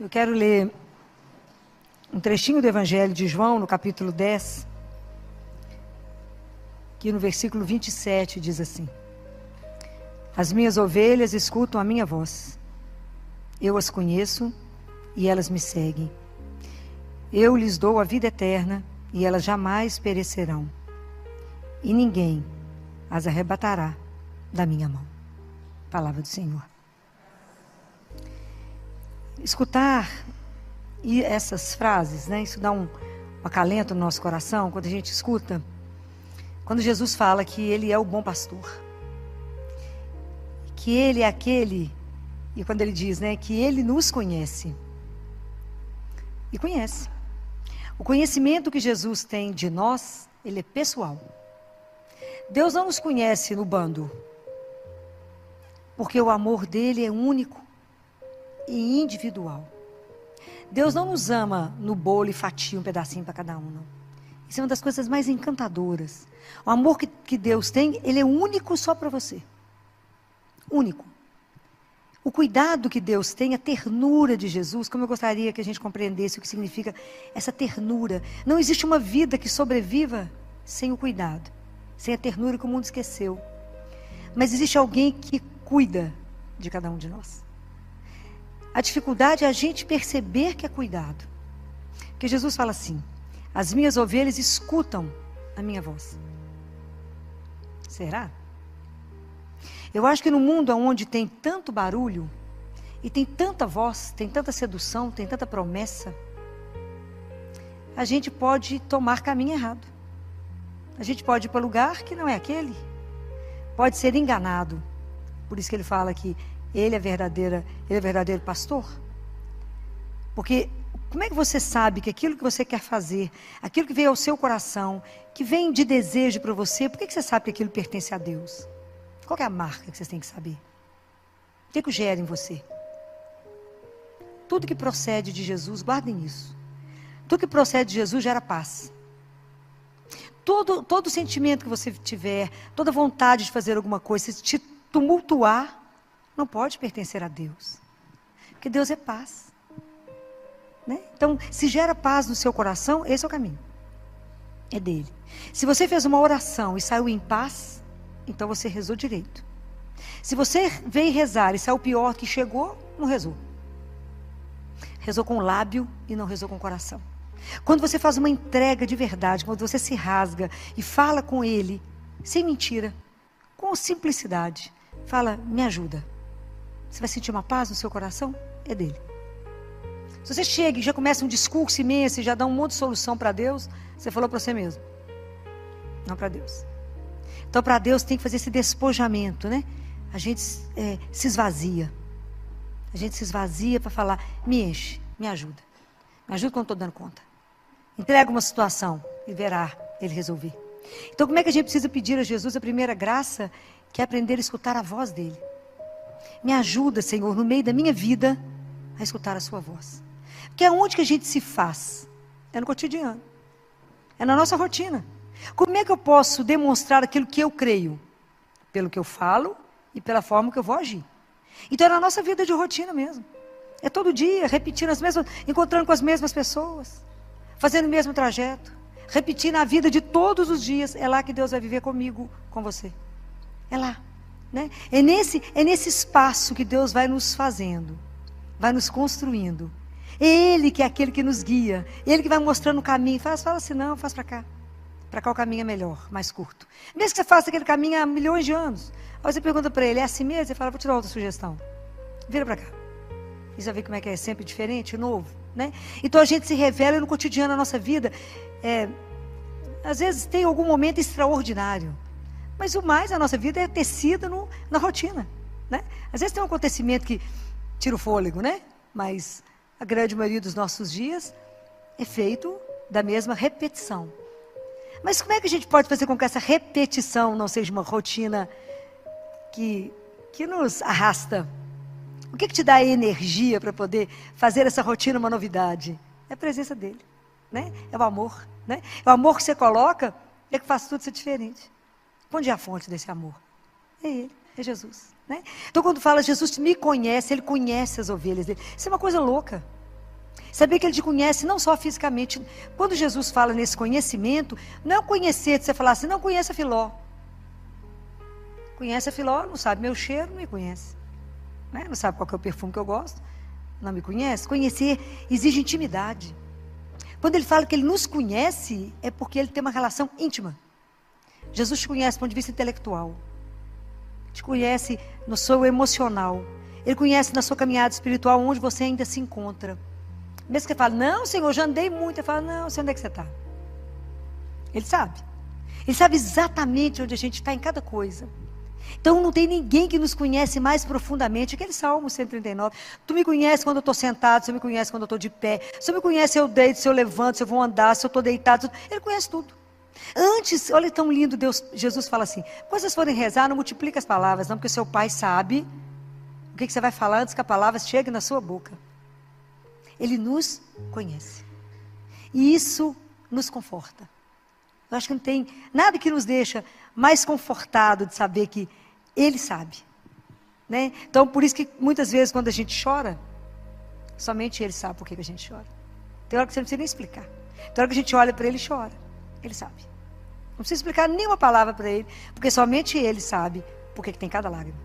Eu quero ler um trechinho do Evangelho de João, no capítulo 10, que no versículo 27 diz assim: As minhas ovelhas escutam a minha voz. Eu as conheço e elas me seguem. Eu lhes dou a vida eterna e elas jamais perecerão. E ninguém as arrebatará da minha mão. Palavra do Senhor. Escutar e essas frases, né? Isso dá um acalento no nosso coração quando a gente escuta. Quando Jesus fala que Ele é o bom pastor. Que Ele é aquele, e quando Ele diz, né, que Ele nos conhece. E conhece. O conhecimento que Jesus tem de nós, ele é pessoal. Deus não nos conhece no bando. Porque o amor dele é único e individual. Deus não nos ama no bolo e fatia um pedacinho para cada um, não. Isso é uma das coisas mais encantadoras. O amor que Deus tem, ele é único só para você. Único. O cuidado que Deus tem, a ternura de Jesus, como eu gostaria que a gente compreendesse o que significa essa ternura. Não existe uma vida que sobreviva sem o cuidado, sem a ternura que o mundo esqueceu. Mas existe alguém que cuida de cada um de nós. A dificuldade é a gente perceber que é cuidado. Porque Jesus fala assim: as minhas ovelhas escutam a minha voz. Será? Eu acho que no mundo onde tem tanto barulho, e tem tanta voz, tem tanta sedução, tem tanta promessa, a gente pode tomar caminho errado. A gente pode ir para lugar que não é aquele. Pode ser enganado. Por isso que ele fala que ele é verdadeiro pastor. Porque como é que você sabe que aquilo que você quer fazer, aquilo que veio ao seu coração, que vem de desejo para você, por que você sabe que aquilo pertence a Deus? Qual que é a marca que vocês têm que saber? O que gera em você? Tudo que procede de Jesus, guardem isso. Tudo que procede de Jesus gera paz. Todo sentimento que você tiver, toda vontade de fazer alguma coisa, se te tumultuar, não pode pertencer a Deus. Porque Deus é paz. Né? Então, se gera paz no seu coração, esse é o caminho. É dele. Se você fez uma oração e saiu em paz, então você rezou direito. Se você veio rezar e saiu pior que chegou, não rezou. Rezou com o lábio e não rezou com o coração. Quando você faz uma entrega de verdade, quando você se rasga e fala com ele, sem mentira, com simplicidade, fala, me ajuda. Você vai sentir uma paz no seu coração? É dele. Se você chega e já começa um discurso imenso e já dá um monte de solução para Deus, você falou para você mesmo. Não para Deus. Então, para Deus tem que fazer esse despojamento, né? A gente se esvazia. A gente se esvazia para falar, me enche, me ajuda. Me ajuda quando estou dando conta. Entrega uma situação e verá ele resolver. Então, como é que a gente precisa pedir a Jesus a primeira graça? Que é aprender a escutar a voz dele. Me ajuda, Senhor, no meio da minha vida, a escutar a sua voz. Porque é onde que a gente se faz? É no cotidiano. É na nossa rotina. Como é que eu posso demonstrar aquilo que eu creio? Pelo que eu falo e pela forma que eu vou agir. Então é na nossa vida de rotina mesmo. É todo dia, repetindo as mesmas, encontrando com as mesmas pessoas, fazendo o mesmo trajeto, repetindo a vida de todos os dias. É lá que Deus vai viver comigo, com você. É lá. Né? É nesse espaço que Deus vai nos fazendo, vai nos construindo. É Ele que é aquele que nos guia, Ele que vai mostrando o caminho. Fala assim, não, faz para cá. Para cá o caminho é melhor, mais curto. Mesmo que você faça aquele caminho há milhões de anos. Aí você pergunta para ele, é assim mesmo? Ele fala, vou tirar outra sugestão. Vira para cá. E já vê como é que é sempre diferente, novo. Né? Então a gente se revela no cotidiano da nossa vida. Às vezes tem algum momento extraordinário. Mas o mais da nossa vida é tecida na rotina. Né? Às vezes tem um acontecimento que tira o fôlego, né? Mas a grande maioria dos nossos dias é feito da mesma repetição. Mas como é que a gente pode fazer com que essa repetição não seja uma rotina que nos arrasta? O que te dá energia para poder fazer essa rotina uma novidade? É a presença dele, né? É o amor, né? É o amor que você coloca, é que faz tudo ser diferente. Onde é a fonte desse amor? É ele, é Jesus, né? Então quando fala Jesus me conhece, ele conhece as ovelhas dele. Isso é uma coisa louca. Saber que Ele te conhece não só fisicamente. Quando Jesus fala nesse conhecimento, não é conhecer, de você falar assim, não conhece a Filó. Conhece a Filó, não sabe meu cheiro, não me conhece. Né? Não sabe qual que é o perfume que eu gosto, não me conhece. Conhecer exige intimidade. Quando Ele fala que Ele nos conhece, é porque Ele tem uma relação íntima. Jesus te conhece do ponto de vista intelectual. Te conhece no seu emocional. Ele conhece na sua caminhada espiritual onde você ainda se encontra. Mesmo que você fale, não, Senhor, já andei muito. Ele fala, não, sei onde é que você está. Ele sabe. Ele sabe exatamente onde a gente está em cada coisa. Então não tem ninguém que nos conhece mais profundamente. Aquele Salmo 139. Tu me conheces quando eu estou sentado, você me conhece quando eu estou de pé. Você me conhece se eu deito, se eu levanto, se eu vou andar, se eu estou deitado. Ele conhece tudo. Antes, olha tão lindo, Jesus fala assim, quando vocês forem rezar, não multiplica as palavras, não, porque seu pai sabe o que você vai falar antes que a palavra chegue na sua boca. Ele nos conhece. E isso nos conforta. Eu acho que não tem nada que nos deixa mais confortado de saber que Ele sabe. Né? Então, por isso que muitas vezes quando a gente chora, somente Ele sabe por que a gente chora. Tem hora que você não precisa nem explicar. Tem hora que a gente olha para Ele e chora. Ele sabe. Não precisa explicar nenhuma palavra para Ele, porque somente Ele sabe por que tem cada lágrima.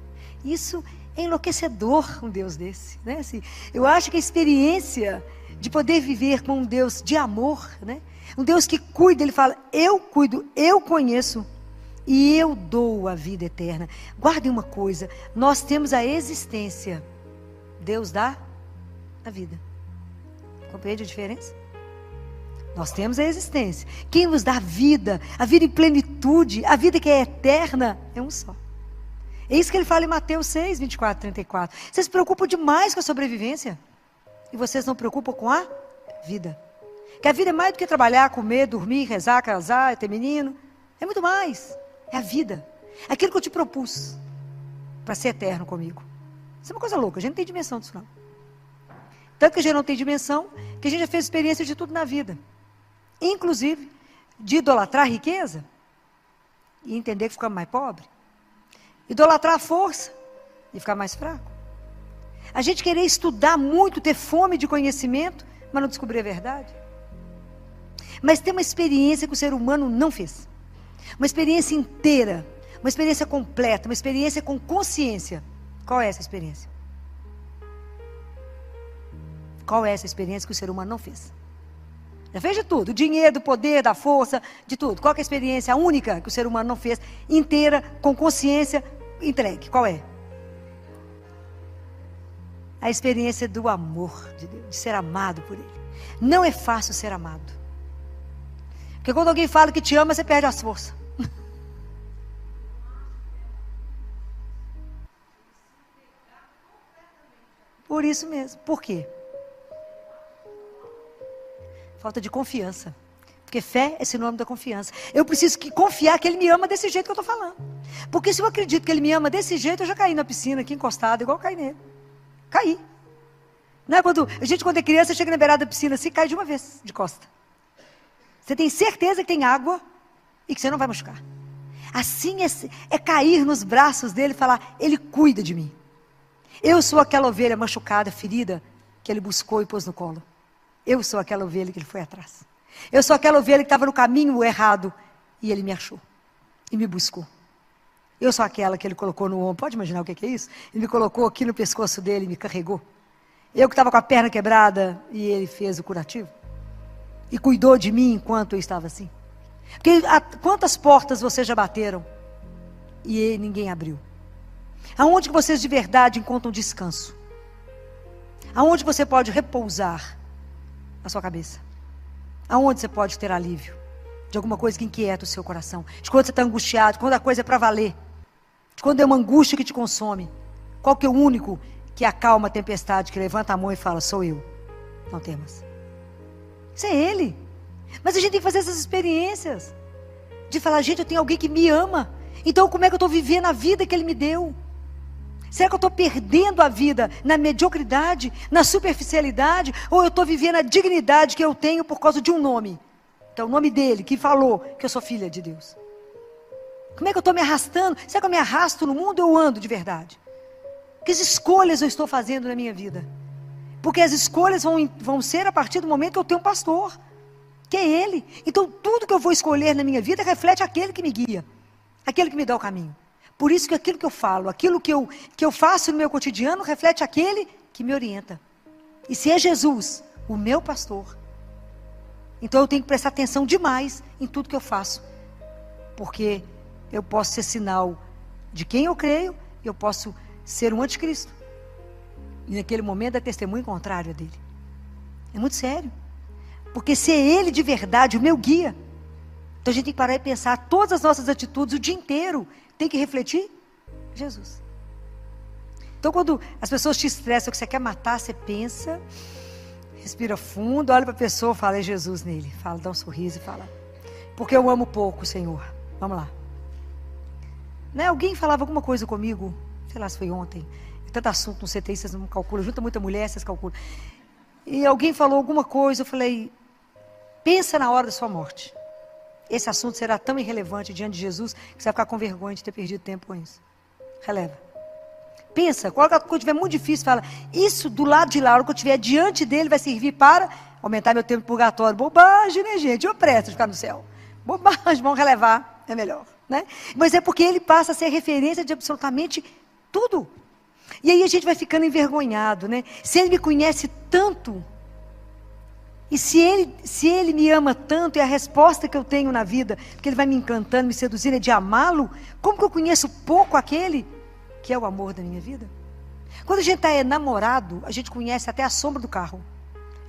Isso é enlouquecedor, um Deus desse. Né? Assim, eu acho que a experiência de poder viver com um Deus de amor, né? Um Deus que cuida, Ele fala, eu cuido, eu conheço e eu dou a vida eterna. Guardem uma coisa, nós temos a existência, Deus dá a vida. Compreende a diferença? Nós temos a existência. Quem nos dá a vida em plenitude, a vida que é eterna, é um só. É isso que Ele fala em Mateus 6, 24, 34. Vocês se preocupam demais com a sobrevivência e vocês não se preocupam com a vida. Que a vida é mais do que trabalhar, comer, dormir, rezar, casar, ter menino. É muito mais. É a vida. Aquilo que eu te propus para ser eterno comigo. Isso é uma coisa louca. A gente não tem dimensão disso não. Tanto que a gente não tem dimensão, que a gente já fez experiência de tudo na vida. Inclusive, de idolatrar a riqueza e entender que ficamos mais pobres. Idolatrar a força e ficar mais fraco. A gente querer estudar muito, ter fome de conhecimento, mas não descobrir a verdade. Mas tem uma experiência que o ser humano não fez. Uma experiência inteira, uma experiência completa, uma experiência com consciência. Qual é essa experiência? Qual é essa experiência que o ser humano não fez? Já fez de tudo, do dinheiro, do poder, da força, de tudo. Qual é a experiência única que o ser humano não fez, inteira, com consciência, entregue? Qual é? A experiência do amor de Deus, de ser amado por Ele. Não é fácil ser amado. Porque quando alguém fala que te ama, você perde as forças. Por isso mesmo. Por quê? Falta de confiança. Porque fé é sinônimo da confiança. Eu preciso confiar que Ele me ama desse jeito que eu estou falando. Porque se eu acredito que Ele me ama desse jeito, eu já caí na piscina aqui encostado, igual eu caí nele. Caí. Não é quando é criança, chega na beirada da piscina assim, cai de uma vez, de costa. Você tem certeza que tem água e que você não vai machucar. Assim é cair nos braços dele e falar, Ele cuida de mim. Eu sou aquela ovelha machucada, ferida, que Ele buscou e pôs no colo. Eu sou aquela ovelha que Ele foi atrás. Eu sou aquela ovelha que estava no caminho errado e Ele me achou e me buscou. Eu sou aquela que Ele colocou no ombro. Pode imaginar o que é isso? Ele me colocou aqui no pescoço dele e me carregou. Eu que estava com a perna quebrada e Ele fez o curativo. E cuidou de mim enquanto eu estava assim. Porque quantas portas vocês já bateram e ninguém abriu? Aonde que vocês de verdade encontram descanso? Aonde você pode repousar a sua cabeça? Aonde você pode ter alívio de alguma coisa que inquieta o seu coração? De quando você está angustiado, quando a coisa é para valer, de quando é uma angústia que te consome. Qual que é o único que acalma a tempestade, que levanta a mão e fala, sou eu, não temas. Isso é Ele. Mas a gente tem que fazer essas experiências de falar, gente, eu tenho alguém que me ama, então como é que eu estou vivendo a vida que Ele me deu? Será que eu estou perdendo a vida na mediocridade, na superficialidade, ou eu estou vivendo a dignidade que eu tenho por causa de um nome, que é o nome dele, que falou que eu sou filha de Deus? Como é que eu estou me arrastando? Será que eu me arrasto no mundo ou eu ando de verdade? Que escolhas eu estou fazendo na minha vida? Porque as escolhas vão ser a partir do momento que eu tenho um pastor, que é Ele. Então, tudo que eu vou escolher na minha vida reflete aquele que me guia, aquele que me dá o caminho. Por isso que aquilo que eu falo, aquilo que eu faço no meu cotidiano, reflete aquele que me orienta. E se é Jesus, o meu pastor, então eu tenho que prestar atenção demais em tudo que eu faço. Porque eu posso ser sinal de quem eu creio, e eu posso ser um anticristo. E naquele momento é testemunho contrário dele. É muito sério. Porque se é ele de verdade o meu guia, então a gente tem que parar e pensar, todas as nossas atitudes, o dia inteiro, tem que refletir Jesus. Então quando as pessoas te estressam, que você quer matar, você pensa, respira fundo, olha para a pessoa, fala, é Jesus nele. Fala, dá um sorriso e fala, porque eu amo pouco, Senhor. Vamos lá. Né? Alguém falava alguma coisa comigo, sei lá se foi ontem, tanto assunto no CTI, vocês não calculam, junta muita mulher, vocês calculam. E alguém falou alguma coisa, eu falei, pensa na hora da sua morte. Esse assunto será tão irrelevante diante de Jesus, que você vai ficar com vergonha de ter perdido tempo com isso. Releva. Pensa, quando estiver muito difícil, fala, isso do lado de lá, a hora que eu estiver diante dele, vai servir para aumentar meu tempo de purgatório. Bobagem, né, gente? Eu presto de ficar no céu. Bobagem, vamos relevar, é melhor, né? Mas é porque ele passa a ser referência de absolutamente tudo. E aí a gente vai ficando envergonhado, né? Se ele me conhece tanto, e se ele me ama tanto, e a resposta que eu tenho na vida, porque ele vai me encantando, me seduzindo, é de amá-lo, como que eu conheço pouco aquele que é o amor da minha vida? Quando a gente está namorado, a gente conhece até a sombra do carro.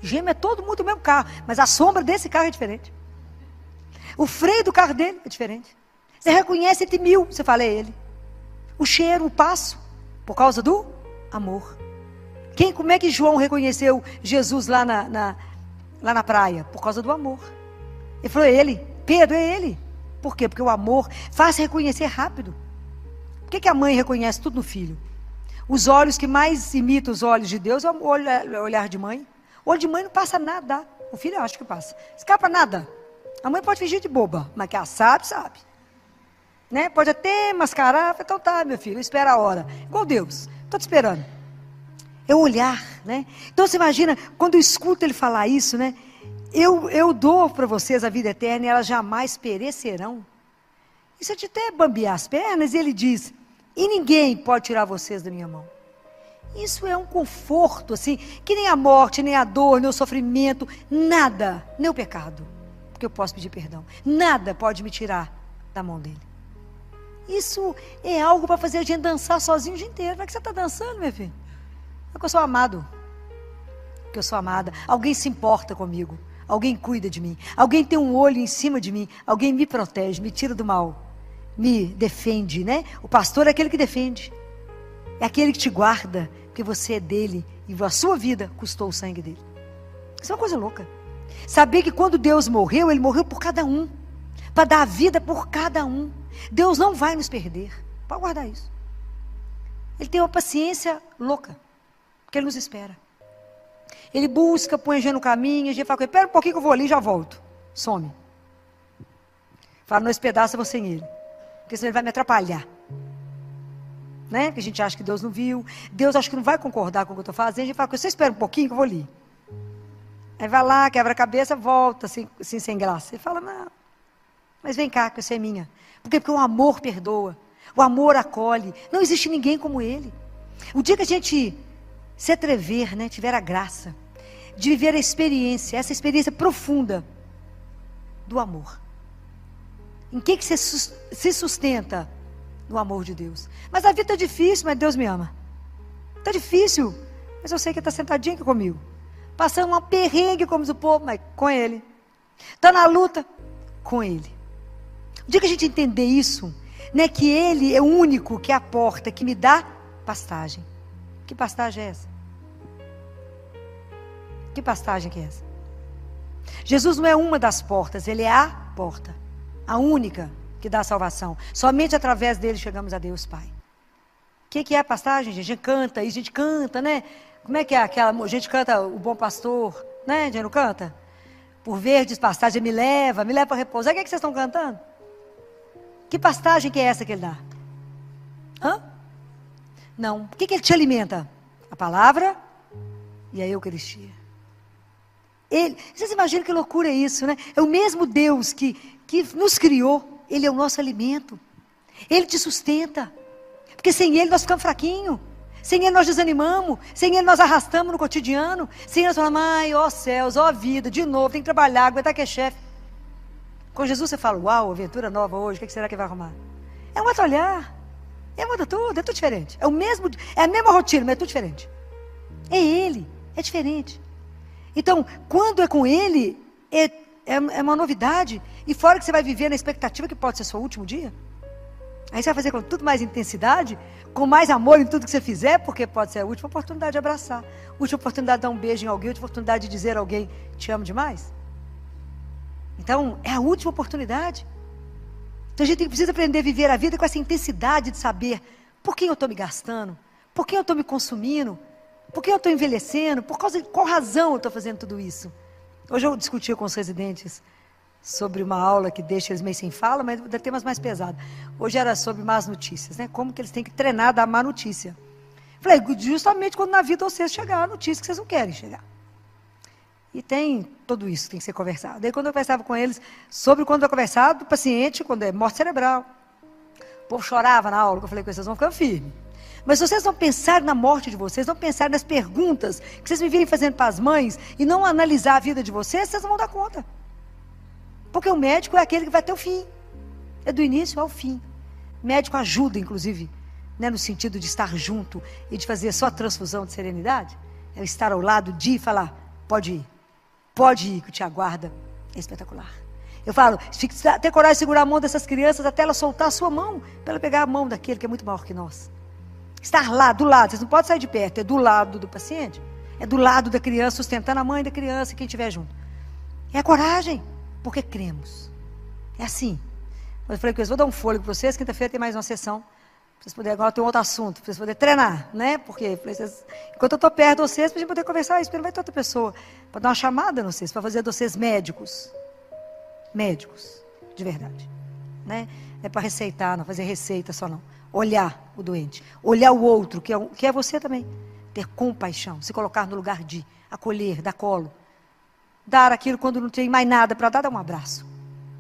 Gêmeo é todo mundo do mesmo carro, mas a sombra desse carro é diferente. O freio do carro dele é diferente. Você reconhece entre 1000, você fala, é ele. O cheiro, o passo, por causa do amor. Como é que João reconheceu Jesus lá na praia? Por causa do amor. Ele falou, é ele. Pedro, é ele. Por quê? Porque o amor faz reconhecer rápido. Por que a mãe reconhece tudo no filho? Os olhos que mais imitam os olhos de Deus é o olhar de mãe. O olho de mãe não passa nada. O filho eu acho que passa. Escapa nada. A mãe pode fingir de boba, mas que ela sabe. Né? Pode até mascarar, então tá, meu filho, espera a hora. Igual Deus, estou te esperando. É o olhar, né? Então você imagina, quando eu escuto ele falar isso, né? Eu dou para vocês a vida eterna e elas jamais perecerão. E se eu te até bambear as pernas, ele diz, e ninguém pode tirar vocês da minha mão. Isso é um conforto, assim, que nem a morte, nem a dor, nem o sofrimento, nada, nem o pecado, porque eu posso pedir perdão. Nada pode me tirar da mão dele. Isso é algo para fazer a gente dançar sozinho o dia inteiro. Como é que você está dançando, meu filho? Porque eu sou amado. Porque eu sou amada. Alguém se importa comigo. Alguém cuida de mim. Alguém tem um olho em cima de mim. Alguém me protege, me tira do mal. Me defende, né? O pastor é aquele que defende. É aquele que te guarda, porque você é dele. E a sua vida custou o sangue dele. Isso é uma coisa louca. Saber que quando Deus morreu, ele morreu por cada um. Para dar a vida por cada um. Deus não vai nos perder. Pode guardar isso. Ele tem uma paciência louca. Porque ele nos espera. Ele busca, põe a gente no caminho. A gente fala com ele, espera um pouquinho que eu vou ali e já volto. Some. Fala, não, esse pedaço eu vou sem ele. Porque senão ele vai me atrapalhar. Né? Porque a gente acha que Deus não viu. Deus acha que não vai concordar com o que eu estou fazendo. A gente fala, você espera um pouquinho que eu vou ali. Aí vai lá, quebra a cabeça, volta assim sem graça. Ele fala, não. Mas vem cá, que você é minha. Por quê? Porque o amor perdoa. O amor acolhe. Não existe ninguém como ele. O dia que a gente se atrever, né, tiver a graça de viver a experiência, essa experiência profunda do amor. Em que você se sustenta? No amor de Deus. Mas a vida está difícil, mas Deus me ama. Está difícil, mas eu sei que está sentadinho aqui comigo. Passando uma perrengue, como diz o povo, mas com Ele. Está na luta, com Ele. O dia que a gente entender isso, né, que Ele é o único que é a porta, que me dá pastagem. Que pastagem é essa? Que pastagem que é essa? Jesus não é uma das portas, Ele é a porta. A única que dá a salvação. Somente através dele chegamos a Deus Pai. O que é a pastagem, gente? A gente canta, e a gente canta, né? Como é que é aquela... A gente canta o bom pastor, né? A gente não canta? Por verdes pastagem me leva para repousar. O que vocês estão cantando? Que pastagem que é essa que ele dá? Hã? Não. O que ele te alimenta? A palavra e a Eucaristia. Vocês imaginam que loucura é isso, né? É o mesmo Deus que nos criou, Ele é o nosso alimento. Ele te sustenta. Porque sem Ele nós ficamos fraquinhos. Sem Ele nós desanimamos. Sem Ele nós arrastamos no cotidiano. Sem Ele nós falamos, ai, ó céus, ó vida, de novo, tem que trabalhar, aguentar que é chefe. Com Jesus você fala, uau, aventura nova hoje, o que será que vai arrumar? É um outro olhar. Muda tudo, é tudo diferente. É a mesma rotina, mas é tudo diferente. É Ele, é diferente. Então, quando é com Ele, é uma novidade. E fora que você vai viver na expectativa que pode ser seu último dia. Aí você vai fazer com tudo mais intensidade, com mais amor em tudo que você fizer, porque pode ser a última oportunidade de abraçar, a última oportunidade de dar um beijo em alguém, a última oportunidade de dizer a alguém, te amo demais. Então, é a última oportunidade. Então a gente precisa aprender a viver a vida com essa intensidade de saber por quem eu estou me gastando, por quem eu estou me consumindo, por que eu estou envelhecendo, por qual razão eu estou fazendo tudo isso. Hoje eu discuti com os residentes sobre uma aula que deixa eles meio sem fala, mas dá temas mais pesados. Hoje era sobre más notícias, né? Como que eles têm que treinar a dar má notícia. Falei, justamente quando na vida vocês chegar a notícia que vocês não querem chegar. E tem tudo isso que tem que ser conversado. Daí quando eu conversava com eles sobre quando eu conversava do paciente, quando é morte cerebral. O povo chorava na aula, que eu falei com vocês, vão ficando firmes. Mas se vocês não pensarem na morte de vocês, não pensarem nas perguntas que vocês me virem fazendo para as mães e não analisar a vida de vocês, vocês não vão dar conta. Porque o médico é aquele que vai ter o fim. É do início ao fim. O médico ajuda, inclusive, né, no sentido de estar junto e de fazer só transfusão de serenidade. É estar ao lado de falar, pode ir, que te aguarda. É espetacular. Eu falo, ter coragem de segurar a mão dessas crianças até ela soltar a sua mão, para ela pegar a mão daquele que é muito maior que nós. Estar lá, do lado, vocês não podem sair de perto, é do lado do paciente, é do lado da criança, sustentando a mãe da criança e quem estiver junto. É a coragem, porque cremos. É assim. Eu falei que eu vou dar um fôlego para vocês, quinta-feira tem mais uma sessão, para vocês poderem, agora tem um outro assunto, para vocês poderem treinar, né? Porque enquanto eu estou perto de vocês, para a gente poder conversar isso, porque não vai ter outra pessoa, para dar uma chamada em vocês, para fazer de vocês médicos, de verdade, né? Não é para receitar, não fazer receita só não. Olhar o doente, olhar o outro, que é você também. Ter compaixão, se colocar no lugar de acolher, dar colo. Dar aquilo quando não tem mais nada para dar, dá um abraço.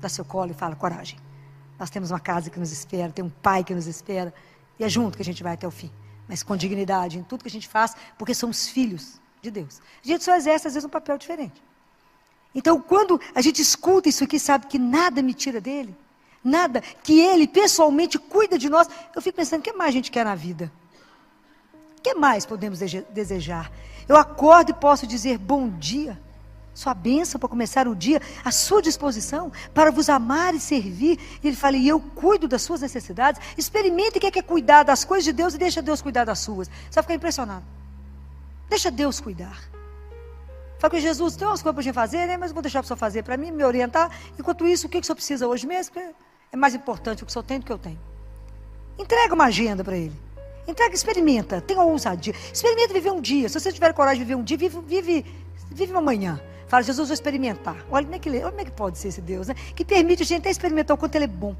Dá seu colo e fala, coragem. Nós temos uma casa que nos espera, tem um pai que nos espera. E é junto que a gente vai até o fim. Mas com dignidade em tudo que a gente faz, porque somos filhos de Deus. A gente só exerce às vezes um papel diferente. Então quando a gente escuta isso aqui, sabe que nada me tira dele. Nada, que Ele pessoalmente cuida de nós. Eu fico pensando, o que mais a gente quer na vida? O que mais podemos desejar? Eu acordo e posso dizer, bom dia. Sua bênção para começar o dia, à sua disposição, para vos amar e servir. E Ele fala, e eu cuido das suas necessidades. Experimente quem quer cuidar das coisas de Deus e deixa Deus cuidar das suas. Você vai ficar impressionado. Deixa Deus cuidar. Fala com Jesus, tem umas coisas para a gente fazer, né? Mas eu vou deixar para o senhor fazer para mim, me orientar. Enquanto isso, o que o senhor precisa hoje mesmo? É mais importante o que o senhor tem do que eu tenho. Entrega uma agenda para Ele. Entrega, experimenta, tenha ousadia. Experimenta viver um dia. Se você tiver coragem de viver um dia, vive uma manhã. Fala, Jesus, vou experimentar. Olha como é que pode ser esse Deus, né? Que permite a gente até experimentar o quanto Ele é bom.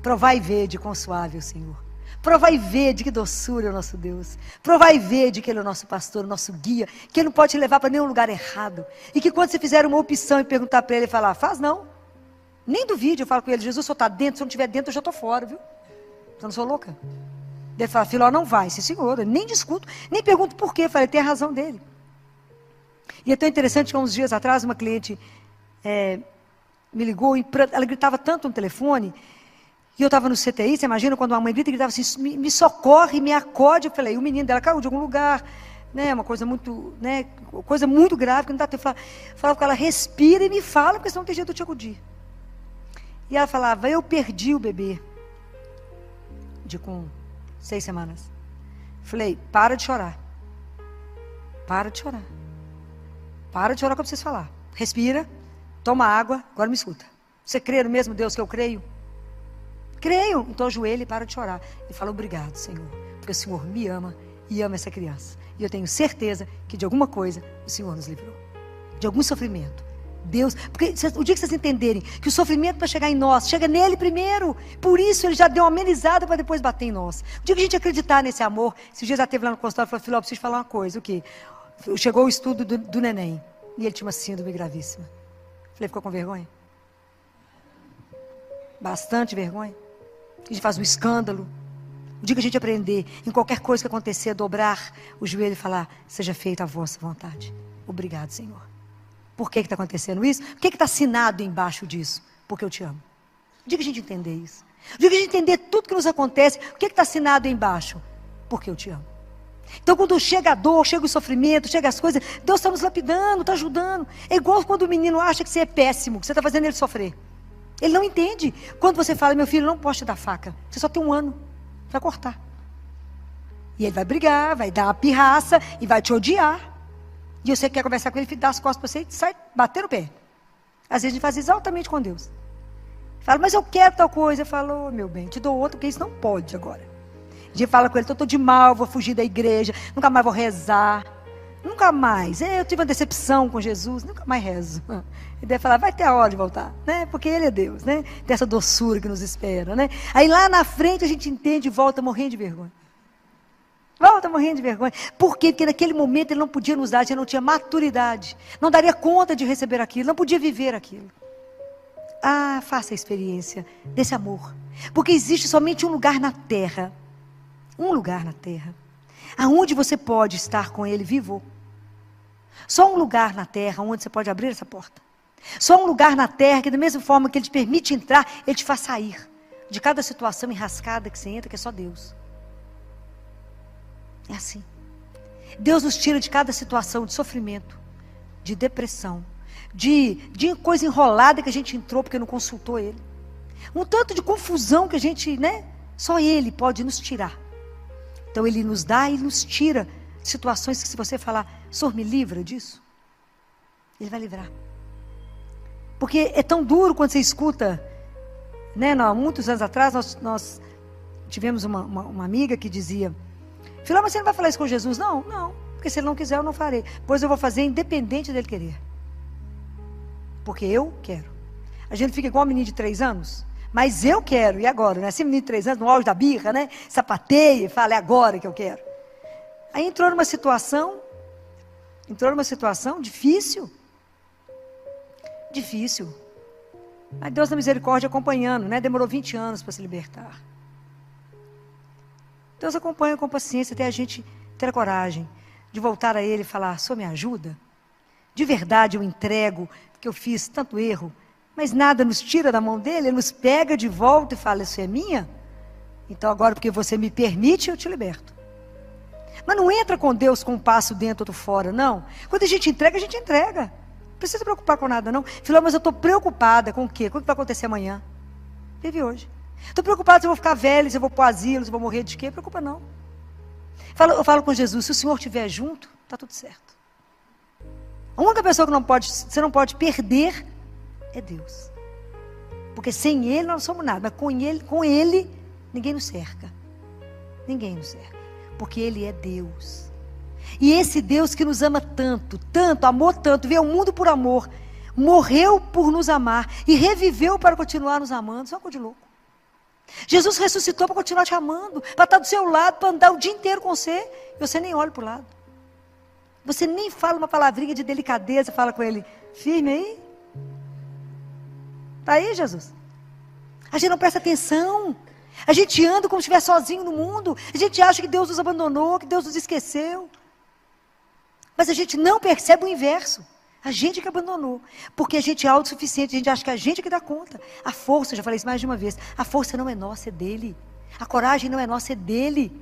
Provar e ver de quão suave é o Senhor. Provar e ver de que doçura é o nosso Deus. Provar e ver de que Ele é o nosso pastor, o nosso guia. Que Ele não pode te levar para nenhum lugar errado. E que quando você fizer uma opção e perguntar para Ele e falar, faz não. Nem duvide, eu falo com Ele, Jesus, se eu estou dentro, se eu não estiver dentro, eu já estou fora, viu? Eu não sou louca. Ele fala, Filó, não vai, sim senhor. Eu nem discuto, nem pergunto por quê. Eu falei, tem a razão dele. E é tão interessante que uns dias atrás, uma cliente me ligou, ela gritava tanto no telefone, e eu estava no CTI, você imagina quando uma mãe grita e gritava assim, me socorre, me acode. Eu falei, o menino dela caiu de algum lugar, né, uma coisa muito, né, coisa muito grave, que não dá tempo. Falava com ela, respira e me fala, porque senão não tem jeito de eu te acudir. E ela falava, eu perdi o bebê, com 6 semanas. Falei, para de chorar. Para de chorar. Para de chorar que eu preciso falar. Respira, toma água, agora me escuta. Você crê no mesmo Deus que eu creio? Creio. Então ajoelha e para de chorar. E fala, obrigado, Senhor, porque o Senhor me ama e ama essa criança. E eu tenho certeza que de alguma coisa o Senhor nos livrou. De algum sofrimento. Deus, porque o dia que vocês entenderem que o sofrimento para chegar em nós, chega nele primeiro, por isso ele já deu uma amenizada para depois bater em nós. O dia que a gente acreditar nesse amor, esses dias já esteve lá no consultório e falou, Filó, eu preciso te falar uma coisa, o quê? chegou o estudo do neném, e ele tinha uma síndrome gravíssima. Falei, ficou com vergonha? Bastante vergonha. A gente faz um escândalo. O dia que a gente aprender, em qualquer coisa que acontecer, dobrar o joelho e falar, seja feita a vossa vontade. Obrigado, Senhor. Por que está acontecendo isso? O que está assinado embaixo disso? Porque eu te amo. O dia que a gente entender isso. O dia que a gente entender tudo que nos acontece, o que está assinado embaixo? Porque eu te amo. Então, quando chega a dor, chega o sofrimento, chega as coisas, Deus está nos lapidando, está ajudando. É igual quando o menino acha que você é péssimo, que você está fazendo ele sofrer. Ele não entende. Quando você fala, meu filho, não posso te dar faca. Você só tem 1 ano. Vai cortar. E ele vai brigar, vai dar uma pirraça e vai te odiar. E você quer conversar com ele, dá as costas para você e sai bater no pé. Às vezes a gente faz exatamente com Deus. Fala, mas eu quero tal coisa. Eu falo, meu bem, te dou outro, porque isso não pode agora. A gente fala com ele, estou de mal, vou fugir da igreja, nunca mais vou rezar. Nunca mais. Eu tive uma decepção com Jesus, nunca mais rezo. Ele deve falar, vai ter a hora de voltar, né? Porque Ele é Deus, né? Tem essa doçura que nos espera, né? Aí lá na frente a gente entende e volta morrendo de vergonha. Volta morrendo de vergonha. Por quê? Porque naquele momento Ele não podia nos dar, Ele não tinha maturidade. Não daria conta de receber aquilo, não podia viver aquilo. Ah, faça a experiência desse amor. Porque existe somente um lugar na terra. Um lugar na terra. Aonde você pode estar com Ele vivo. Só um lugar na terra onde você pode abrir essa porta. Só um lugar na terra que da mesma forma que Ele te permite entrar, Ele te faz sair de cada situação enrascada que você entra, que é só Deus. É assim. Deus nos tira de cada situação de sofrimento, de depressão, de coisa enrolada que a gente entrou porque não consultou Ele. Um tanto de confusão que a gente, né? Só Ele pode nos tirar. Então Ele nos dá e nos tira de situações que se você falar, Senhor, me livra disso, Ele vai livrar. Porque é tão duro quando você escuta, né? Muitos anos atrás nós tivemos uma amiga que dizia, Filó, mas você não vai falar isso com Jesus? Não, porque se Ele não quiser eu não farei. Pois eu vou fazer independente dEle querer. Porque eu quero. A gente fica igual um menino de 3 anos, mas eu quero, e agora? Né? Esse menino de 3 anos, no auge da birra, né? Sapateia e fala, é agora que eu quero. Aí entrou numa situação difícil. Difícil. Mas Deus da misericórdia acompanhando, né? Demorou 20 anos para se libertar. Deus acompanha com paciência até a gente ter a coragem de voltar a Ele e falar, Senhor, me ajuda. De verdade eu entrego, porque eu fiz tanto erro, mas nada nos tira da mão dEle, Ele nos pega de volta e fala, isso é minha? Então agora porque você me permite, eu te liberto. Mas não entra com Deus com um passo dentro, outro fora, não. Quando a gente entrega, a gente entrega. Não precisa se preocupar com nada, não. Filó, mas eu estou preocupada com o quê? Com o que vai acontecer amanhã? Vive hoje. Estou preocupada se eu vou ficar velho, se eu vou para o asilo, se eu vou morrer de quê? Não preocupa não. Eu falo com Jesus, se o Senhor estiver junto, está tudo certo. A única pessoa que você não pode perder é Deus. Porque sem Ele nós não somos nada. Mas com Ele ninguém nos cerca. Ninguém nos cerca. Porque Ele é Deus. E esse Deus que nos ama tanto, amou tanto, veio ao mundo por amor, morreu por nos amar e reviveu para continuar nos amando. Isso é uma coisa de louco. Jesus ressuscitou para continuar te amando, para estar do seu lado, para andar o dia inteiro com você, e você nem olha para o lado. Você nem fala uma palavrinha de delicadeza, fala com Ele, firme aí. Está aí, Jesus? A gente não presta atenção. A gente anda como se estivesse sozinho no mundo. A gente acha que Deus nos abandonou, que Deus nos esqueceu. Mas a gente não percebe o inverso. A gente que abandonou. Porque a gente é autossuficiente, a gente acha que a gente que dá conta. A força, já falei isso mais de uma vez, a força não é nossa, é dele. A coragem não é nossa, é dele.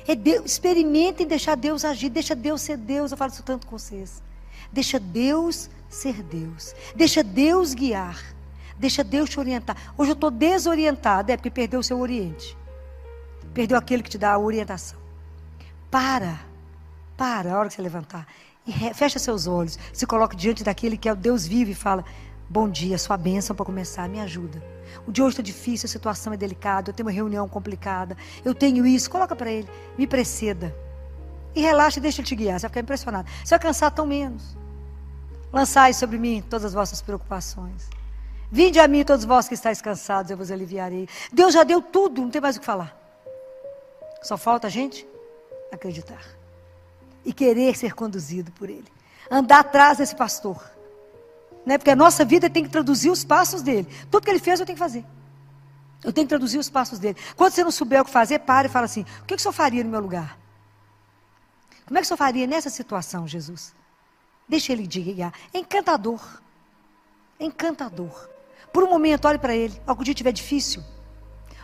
É Deus. Experimentem deixar Deus agir, deixa Deus ser Deus. Eu falo isso tanto com vocês. Deixa Deus ser Deus. Deixa Deus guiar. Deixa Deus te orientar. Hoje eu estou desorientada, porque perdeu o seu oriente. Perdeu aquele que te dá a orientação. Para a hora que você levantar. E fecha seus olhos, se coloque diante daquele que é o Deus vivo e fala, bom dia, sua bênção para começar, me ajuda. O dia hoje está difícil, a situação é delicada, eu tenho uma reunião complicada, eu tenho isso, coloca para ele, me preceda. E relaxa e deixa ele te guiar, você vai ficar impressionado. Você vai cansar tão menos. Lançai sobre mim todas as vossas preocupações. Vinde a mim todos vós que estáis cansados, eu vos aliviarei. Deus já deu tudo, não tem mais o que falar. Só falta a gente acreditar. e querer ser conduzido por Ele. Andar atrás desse pastor. Né? Porque a nossa vida tem que traduzir os passos dele. Tudo que ele fez eu tenho que fazer. Eu tenho que traduzir os passos dele. Quando você não souber o que fazer, para e fala assim, o que o senhor faria no meu lugar? Como é que o senhor faria nessa situação, Jesus? Deixa ele guiar. É encantador. É encantador. Por um momento, olhe para ele. Ao que o dia estiver difícil,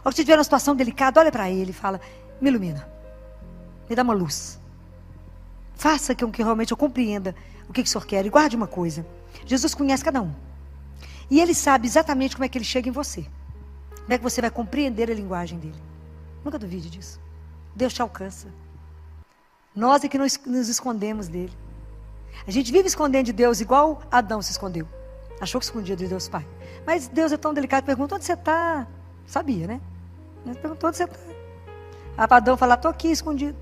ao que estiver numa situação delicada, olhe para ele e fala, me ilumina. Me dá uma luz. Faça com que realmente eu compreenda o que o senhor quer. E guarde uma coisa. Jesus conhece cada um. E Ele sabe exatamente como é que Ele chega em você. Como é que você vai compreender a linguagem dEle. Nunca duvide disso. Deus te alcança. Nós é que nos escondemos dEle. A gente vive escondendo de Deus igual Adão se escondeu. Achou que escondia de Deus Pai. Mas Deus é tão delicado, pergunta onde você está. Sabia, né? Ele perguntou onde você está. Adão falou, estou aqui escondido.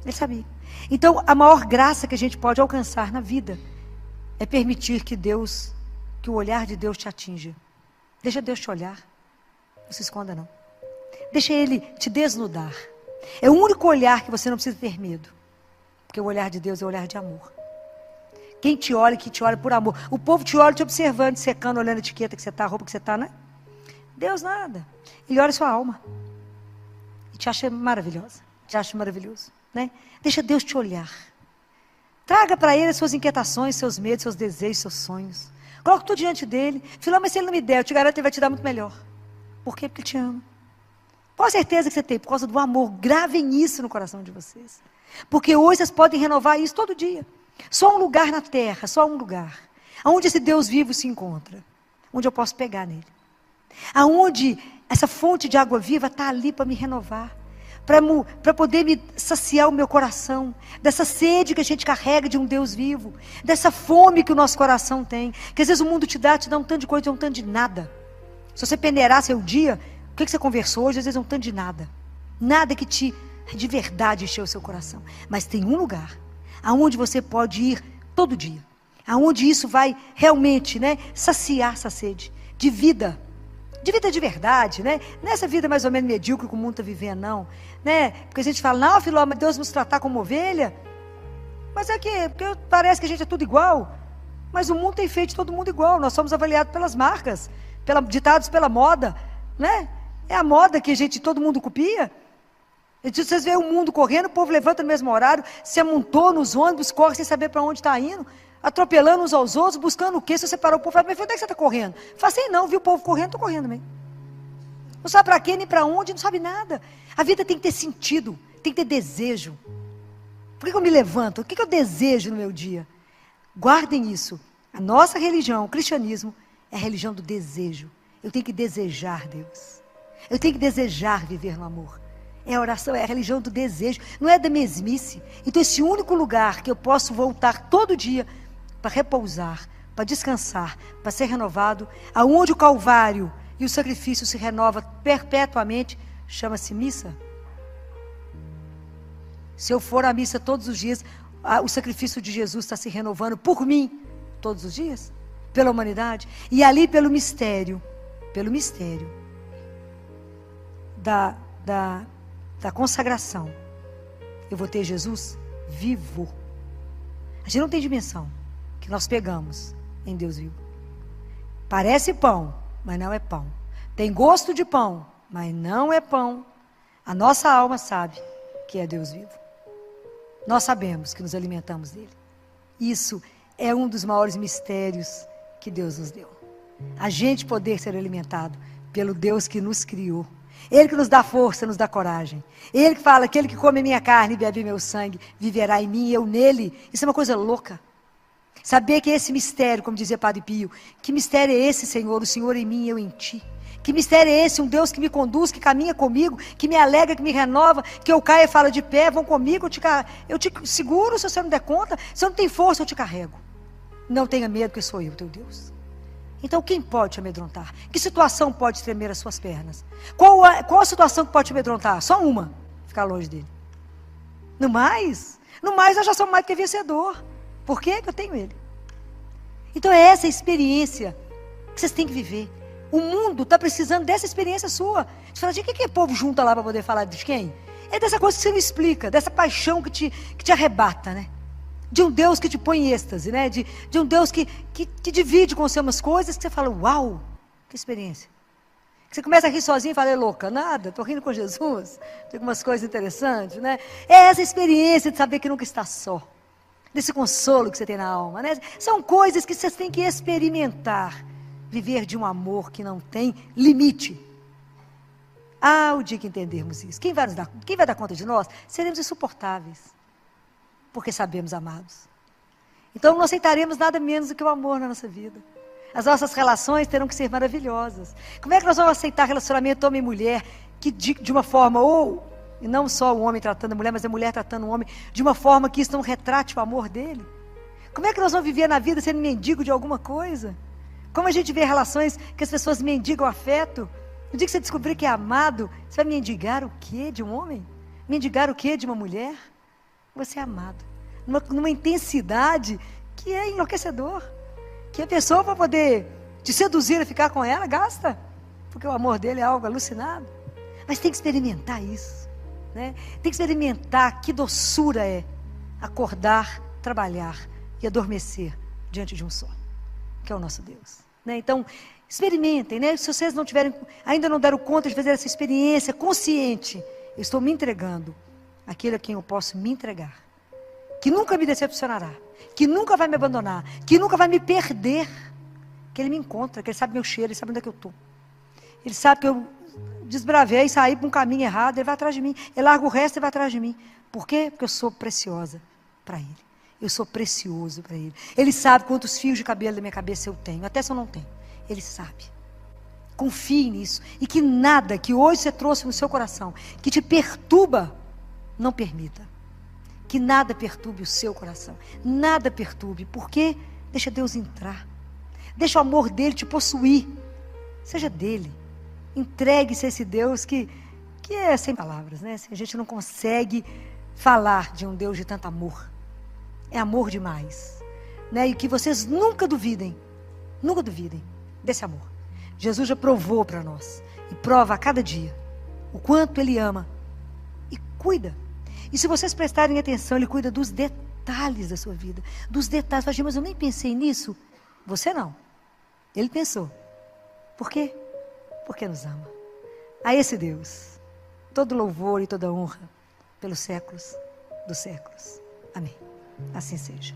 Ele sabia. Então, a maior graça que a gente pode alcançar na vida é permitir que o olhar de Deus te atinja. Deixa Deus te olhar. Não se esconda, não. Deixa Ele te desnudar. É o único olhar que você não precisa ter medo. Porque o olhar de Deus é o olhar de amor. Quem te olha, que te olha por amor. O povo te olha te observando, te secando, olhando a etiqueta que você está, a roupa que você está, né? Deus nada. Ele olha a sua alma. E te acha maravilhosa. Te acha maravilhoso. Né? Deixa Deus te olhar. Traga para Ele as suas inquietações, seus medos, seus desejos, seus sonhos. Coloque tudo diante dEle. Filho, mas se Ele não me der, eu te garanto que Ele vai te dar muito melhor. Por quê? Porque Ele te ama. Qual a certeza que você tem? Por causa do amor. Gravem isso no coração de vocês. Porque hoje vocês podem renovar isso todo dia. Só um lugar na terra, só um lugar. Onde esse Deus vivo se encontra. Onde eu posso pegar nele. Aonde essa fonte de água viva está ali para me renovar. Para poder me saciar o meu coração. Dessa sede que a gente carrega de um Deus vivo. Dessa fome que o nosso coração tem. Que às vezes o mundo te dá um tanto de coisa, um tanto de nada. Se você peneirar seu dia, o que você conversou hoje, às vezes é um tanto de nada. Nada que de verdade encheu o seu coração. Mas tem um lugar aonde você pode ir todo dia. Aonde isso vai realmente, né, saciar essa sede de vida. De vida de verdade, né? Nessa vida mais ou menos medíocre que o mundo está vivendo, não. Né? Porque a gente fala, não, filho, mas Deus nos tratar como ovelha. Mas é que porque parece que a gente é tudo igual. Mas o mundo tem feito todo mundo igual. Nós somos avaliados pelas marcas, ditados pela moda. Né? É a moda que todo mundo copia. Vocês veem o mundo correndo, o povo levanta no mesmo horário, se amontou nos ônibus, corre sem saber para onde está indo, atropelando uns aos outros, buscando o quê? Se você parar o povo, fala, mas onde é que você está correndo? Fala assim, não, viu o povo correndo, estou correndo mesmo. Não sabe para quê, nem para onde, não sabe nada. A vida tem que ter sentido, tem que ter desejo. Por que eu me levanto? O que eu desejo no meu dia? Guardem isso. A nossa religião, o cristianismo, é a religião do desejo. Eu tenho que desejar Deus. Eu tenho que desejar viver no amor. É a oração, é a religião do desejo, não é da mesmice. Então esse único lugar que eu posso voltar todo dia para repousar, para descansar, para ser renovado, aonde o Calvário e o sacrifício se renova perpetuamente, chama-se missa. Se eu for à missa todos os dias, o sacrifício de Jesus está se renovando por mim, todos os dias, pela humanidade, e ali pelo mistério da consagração, eu vou ter Jesus vivo. A gente não tem dimensão que nós pegamos em Deus vivo. Parece pão, mas não é pão. Tem gosto de pão, mas não é pão. A nossa alma sabe que é Deus vivo. Nós sabemos que nos alimentamos dele. Isso é um dos maiores mistérios que Deus nos deu. A gente poder ser alimentado pelo Deus que nos criou. Ele que nos dá força, nos dá coragem. Ele que fala, aquele que come minha carne e bebe meu sangue, viverá em mim e eu nele. Isso é uma coisa louca. Saber que esse mistério, como dizia Padre Pio, que mistério é esse, Senhor? O Senhor em mim e eu em ti. Que mistério é esse? Um Deus que me conduz, que caminha comigo, que me alegra, que me renova, que eu caio e falo de pé, vão comigo, eu te seguro se você não der conta. Se eu não tem força, eu te carrego. Não tenha medo, porque sou eu, teu Deus. Então, quem pode te amedrontar? Que situação pode tremer as suas pernas? Qual a situação que pode te amedrontar? Só uma. Ficar longe dele. No mais, nós já somos mais do que vencedor. Por quê? Porque eu tenho ele. Então, é essa experiência que vocês têm que viver. O mundo está precisando dessa experiência sua. Você fala, de que o povo junta lá para poder falar de quem? É dessa coisa que você não explica, dessa paixão que te arrebata, né? De um Deus que te põe em êxtase, né? De um Deus que divide com você umas coisas que você fala, uau, que experiência. Que você começa a rir sozinho e fala, é louca, nada, estou rindo com Jesus, tem algumas coisas interessantes, né? É essa experiência de saber que nunca está só, desse consolo que você tem na alma, né? São coisas que vocês têm que experimentar, viver de um amor que não tem limite. Ah, o dia que entendermos isso, quem vai dar conta de nós? Seremos insuportáveis, porque sabemos amados. Então não aceitaremos nada menos do que o amor na nossa vida. As nossas relações terão que ser maravilhosas. Como é que nós vamos aceitar relacionamento homem e mulher, que de uma forma, e não só o homem tratando a mulher, mas a mulher tratando o homem, de uma forma que isso não retrate o amor dele? Como é que nós vamos viver na vida sendo mendigo de alguma coisa? Como a gente vê relações que as pessoas mendigam afeto? No dia que você descobrir que é amado, você vai mendigar o quê de um homem? Mendigar o quê de uma mulher? Você é amado. Numa intensidade que é enlouquecedor. Que a pessoa, para poder te seduzir e ficar com ela, gasta. Porque o amor dele é algo alucinado. Mas tem que experimentar isso, né? Tem que experimentar que doçura é acordar, trabalhar e adormecer diante de um só, que é o nosso Deus, né? Então, experimentem, né? Se vocês ainda não deram conta de fazer essa experiência consciente, eu estou me entregando àquele a quem eu posso me entregar, que nunca me decepcionará, que nunca vai me abandonar, que nunca vai me perder, que Ele me encontra, que Ele sabe meu cheiro, Ele sabe onde é que eu estou. Ele sabe que eu desbravei, saí para um caminho errado, Ele vai atrás de mim. Ele larga o resto e vai atrás de mim. Por quê? Porque eu sou preciosa para Ele. Eu sou precioso para Ele. Ele sabe quantos fios de cabelo da minha cabeça eu tenho, até se eu não tenho. Ele sabe. Confie nisso. E que nada que hoje você trouxe no seu coração, que te perturba, não permita. Que nada perturbe o seu coração. Nada perturbe. Por quê? Deixa Deus entrar. Deixa o amor dele te possuir. Seja dele. Entregue-se a esse Deus que é sem palavras, né? A gente não consegue falar de um Deus de tanto amor. É amor demais, né? E que vocês nunca duvidem desse amor. Jesus já provou para nós e prova a cada dia o quanto Ele ama e cuida. E se vocês prestarem atenção, Ele cuida dos detalhes da sua vida, dos detalhes. Mas eu nem pensei nisso. Você não. Ele pensou. Por quê? Porque nos ama. A esse Deus, todo louvor e toda honra pelos séculos dos séculos. Amém. Assim seja.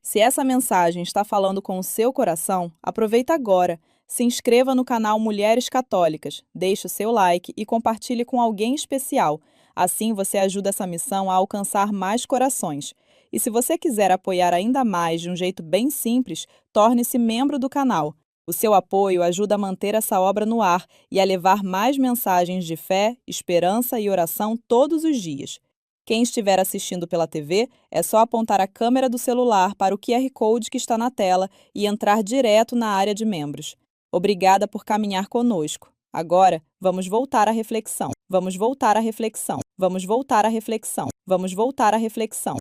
Se essa mensagem está falando com o seu coração, aproveita agora. Se inscreva no canal Mulheres Católicas, deixe o seu like e compartilhe com alguém especial. Assim você ajuda essa missão a alcançar mais corações. E se você quiser apoiar ainda mais de um jeito bem simples, torne-se membro do canal. O seu apoio ajuda a manter essa obra no ar e a levar mais mensagens de fé, esperança e oração todos os dias. Quem estiver assistindo pela TV, é só apontar a câmera do celular para o QR Code que está na tela e entrar direto na área de membros. Obrigada por caminhar conosco. Agora, vamos voltar à reflexão. Vamos voltar à reflexão. Vamos voltar à reflexão. Vamos voltar à reflexão.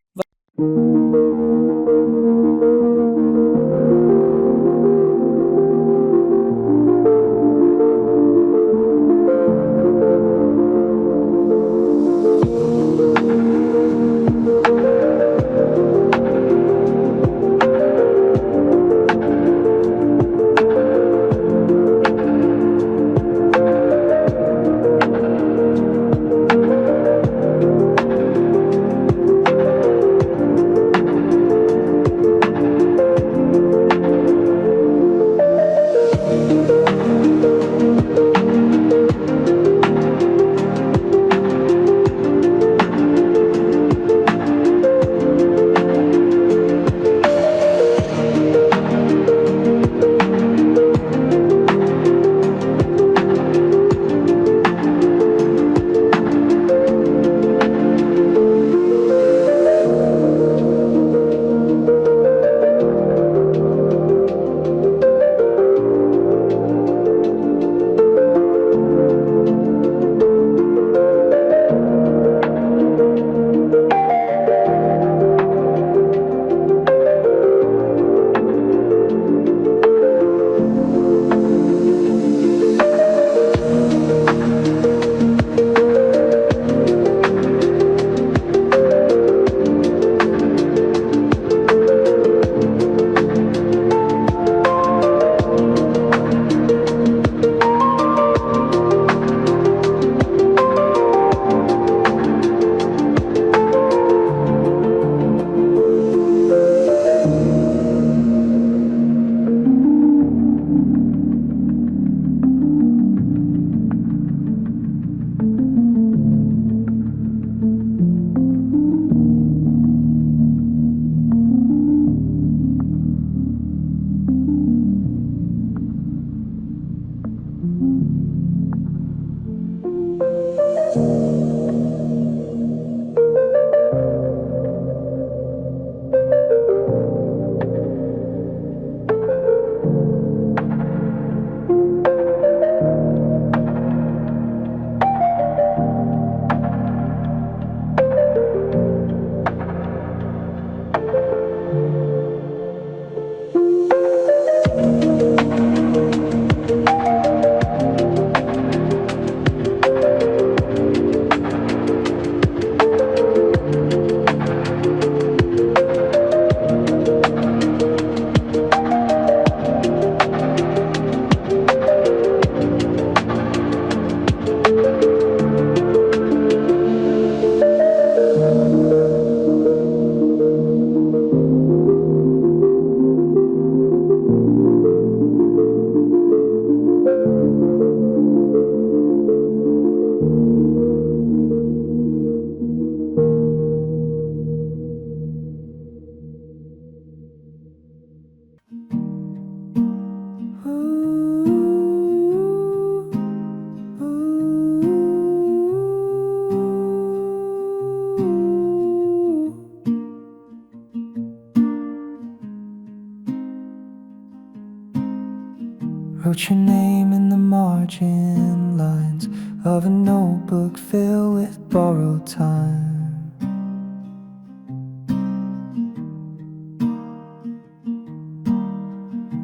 Wrote your name in the margin lines of a notebook filled with borrowed time.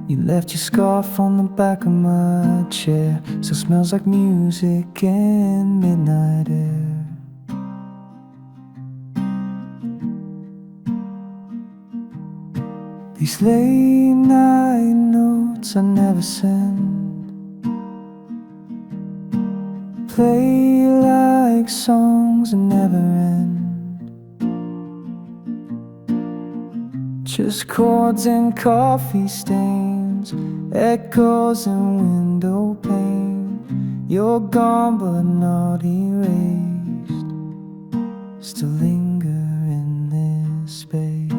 You left your scarf on the back of my chair, still smells like music and midnight air. These late night notes I never send play like songs that never end. Just chords and coffee stains, echoes and window pane. You're gone but not erased, still linger in this space.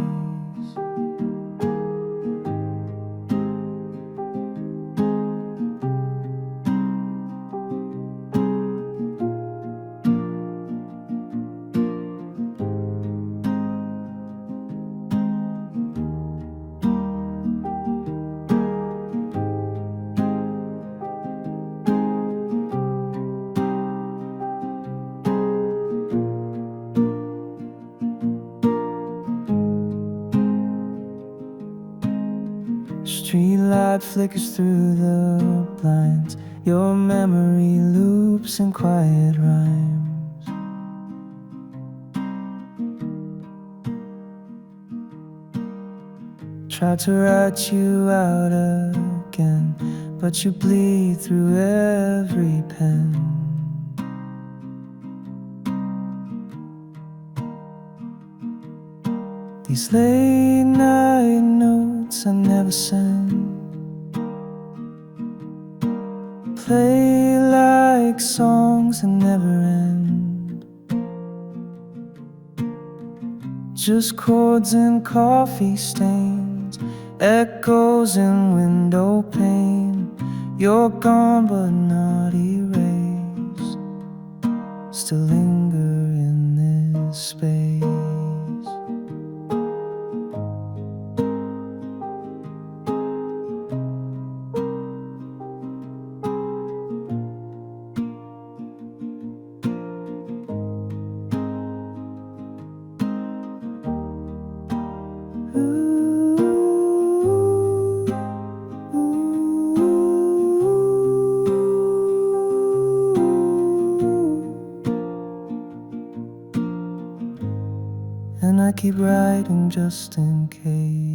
Streetlight flickers through the blinds. Your memory loops in quiet rhymes. Tried to write you out again, but you bleed through every pen. These late night notes I never send play like songs that never end. Just chords and coffee stains, echoes and window pane. You're gone but not erased, still linger in this space. And I keep writing just in case.